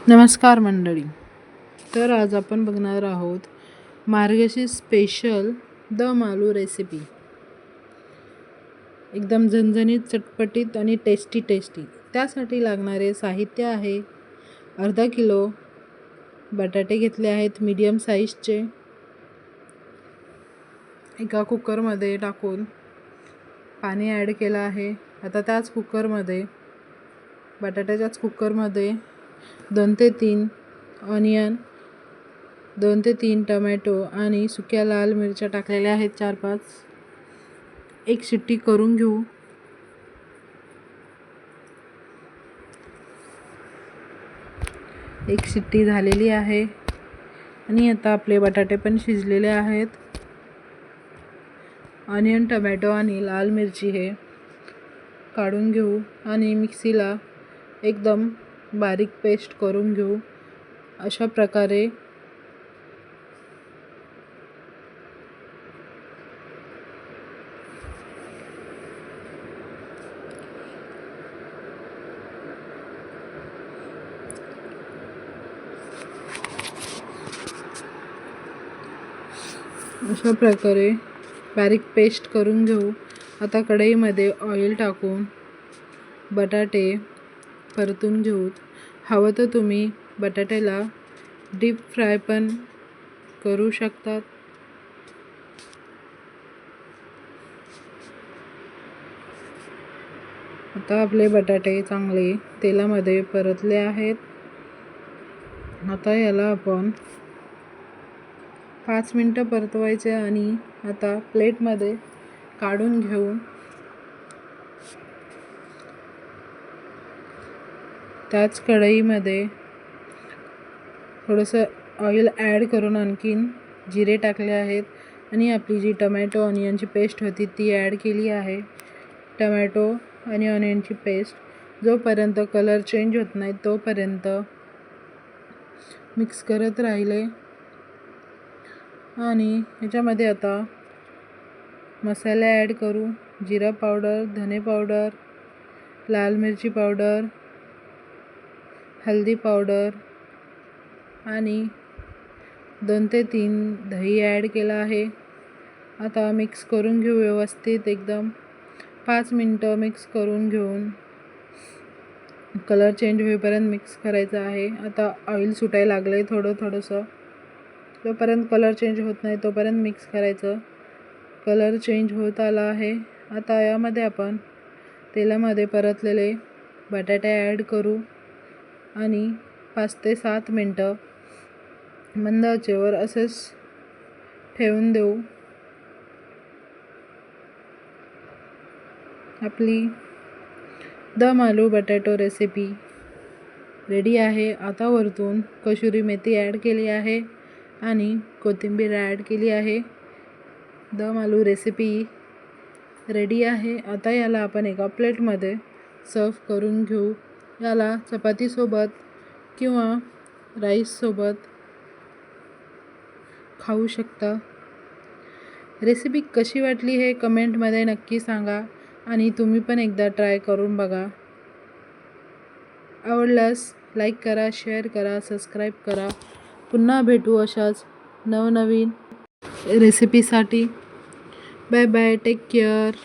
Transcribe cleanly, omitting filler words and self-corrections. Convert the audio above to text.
नमस्कार मंडळी. तर आज आपण बघणार आहोत मार्गशीर्ष स्पेशल दम आलू रेसिपी. एकदम झणझणीत, चटपटीत आणि टेस्टी. त्यासाठी लागणारे साहित्य आहे: अर्धा किलो बटाटे घेतले आहेत मीडियम साईजचे. एका कुकरमध्ये टाकून पाणी ॲड केलं आहे. आता त्याच कुकरमध्ये, बटाट्याच्याच कुकरमध्ये 2 ते 3 ऑनियन, 2 ते 3 टमॅटो आणि सुक्या लाल मिरच्या टाकलेल्या आहेत 4-5. एक शिट्टी करून घेऊ. एक शिट्टी झालेली आहे आणि आता आपले बटाटे पण शिजलेले आहेत. ऑनियन, टमॅटो आणि लाल मिरची हे काढून घेऊ आणि मिक्सीला एकदम बारीक पेस्ट करून घेऊ. अशा प्रकारे बारीक पेस्ट करून घेऊ. आता कढईमध्ये ऑइल टाकून बटाटे परतून घेऊ. हवं तर तुम्ही बटाट्याला डीप फ्राय पण करू शकतात. आता आपले बटाटे चांगले तेलामध्ये परतले आहेत. आता याला आपण 5 मिनिटं परतवायचे आणि आता प्लेटमध्ये काढून घेऊन त्याच कढईमध्ये थोडंसं ऑइल ॲड करून आणखीन जिरे टाकले आहेत आणि आपली जी टमॅटो ऑनियनची पेस्ट होती ती ॲड केली आहे. टमॅटो आणि ऑनियनची पेस्ट जोपर्यंत कलर चेंज होत नाही तोपर्यंत मिक्स करत राहिले. आणि ह्याच्यामध्ये आता मसाले ॲड करू. जिरा पावडर, धने पावडर, लाल मिरची पावडर, हळदी पावडर आणि 2 ते 3 दही ॲड केला आहे. आता मिक्स करून घेऊ व्यवस्थित. एकदम 5 मिनिटं मिक्स करून घेऊन कलर चेंज होईपर्यंत मिक्स करायचं आहे. आता ऑइल सुटायला लागलं आहे थोडंसं. जोपर्यंत कलर चेंज होत नाही तोपर्यंत मिक्स करायचं. कलर चेंज होत आला आहे. आता यामध्ये आपण तेलामध्ये परतलेले बटाटे ॲड करू आणि 5 ते 7 मिनिटं मंद आचेवर असेच ठेवून देऊ. आपली दम आलू बटाटो रेसिपी रेडी आहे. आता वरतून कसुरी मेथी ॲड केली आहे आणि कोथिंबीर ॲड केली आहे. दम आलू रेसिपी रेडी आहे. आता याला आपण एका प्लेटमध्ये सर्व करून घेऊ. याला चपातीसोबत किंवा राईससोबत खाऊ शकता. रेसिपी कशी वाटली हे कमेंटमध्ये नक्की सांगा आणि तुम्ही पण एकदा ट्राय करून बघा. आवडल्यास लाईक करा, शेअर करा, सबस्क्राईब करा. पुन्हा भेटू अशाच नवनवीन रेसिपीसाठी. Bye bye. Take care.